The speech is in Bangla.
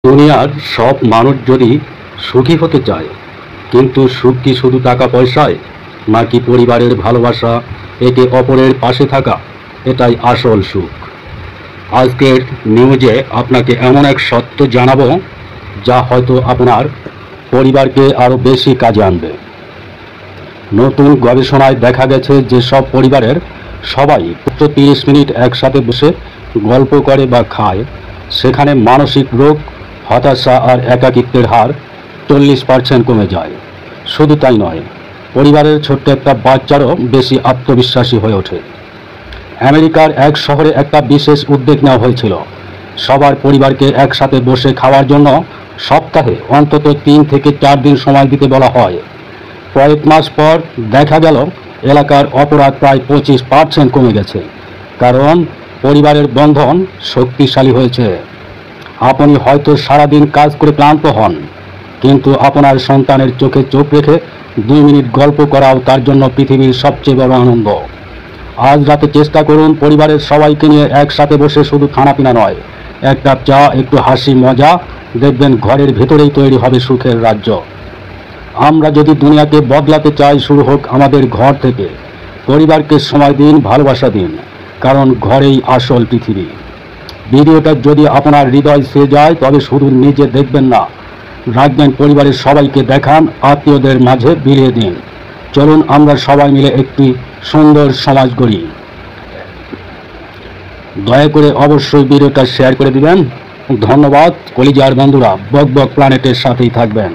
দুনিয়ার সব মানুষ যদি সুখী হতে চায়, কিন্তু সুখ কি শুধু টাকা পয়সায়, নাকি পরিবারের ভালোবাসা, একে অপরের পাশে থাকা, এটাই আসল সুখ। আজকের নিউজে আপনাকে এমন এক সত্য জানাবো যা হয়তো আপনার পরিবারকে আরও বেশি কাজে আনবে। নতুন গবেষণায় দেখা গেছে যে সব পরিবারের সবাই 30 মিনিট একসাথে বসে গল্প করে বা খায়, সেখানে মানসিক রোগ, হতাশা আর একাকিত্বের হার 40% কমে যায়। শুধু তাই নয়, পরিবারের ছোট্ট একটা বাচ্চারও বেশি আত্মবিশ্বাসী হয়ে ওঠে। আমেরিকার এক শহরে একটা বিশেষ উদ্যোগ নেওয়া হয়েছিল। সবার পরিবারকে একসাথে বসে খাওয়ার জন্য সপ্তাহে অন্তত 3 থেকে 4 দিন সময় দিতে বলা হয়। কয়েক মাস পর দেখা গেল এলাকার অপরাধ প্রায় 25% কমে গেছে, কারণ পরিবারের বন্ধন শক্তিশালী হয়েছে। আপনি হয়তো সারাদিন কাজ করে ক্লান্ত হন, কিন্তু আপনার সন্তানের চোখে চোখ রেখে 2 মিনিট গল্প করাও তার জন্য পৃথিবীর সবচেয়ে বড় আনন্দ। আজ রাতে চেষ্টা করুন পরিবারের সবাইকে নিয়ে একসাথে বসে শুধু খানাপিনা নয়, এক কাপ চা, একটু হাসি মজা, দেখবেন ঘরের ভেতরেই তৈরি হবে সুখের রাজ্য। আমরা যদি দুনিয়াকে বদলাতে চাই, শুরু হোক আমাদের ঘর থেকে। পরিবারকে সময় দিন, ভালোবাসা দিন, কারণ ঘরেই আসল পৃথিবী। ভিডিওটা যদি আপনার হৃদয় ছুঁয়ে যায়, তবে শুধু নিজে দেখবেন না, রাখবেন পরিবারের সবাইকে দেখান, আত্মীয়দের মাঝে বিলিয়ে দিন। চলুন আমরা সবাই মিলে একটি সুন্দর সমাজ গড়ি। দয়া করে অবশ্যই ভিডিওটা শেয়ার করে দিবেন। ধন্যবাদ। কলিজার বন্ধুরা, বক বক প্ল্যানেটের সাথেই থাকবেন।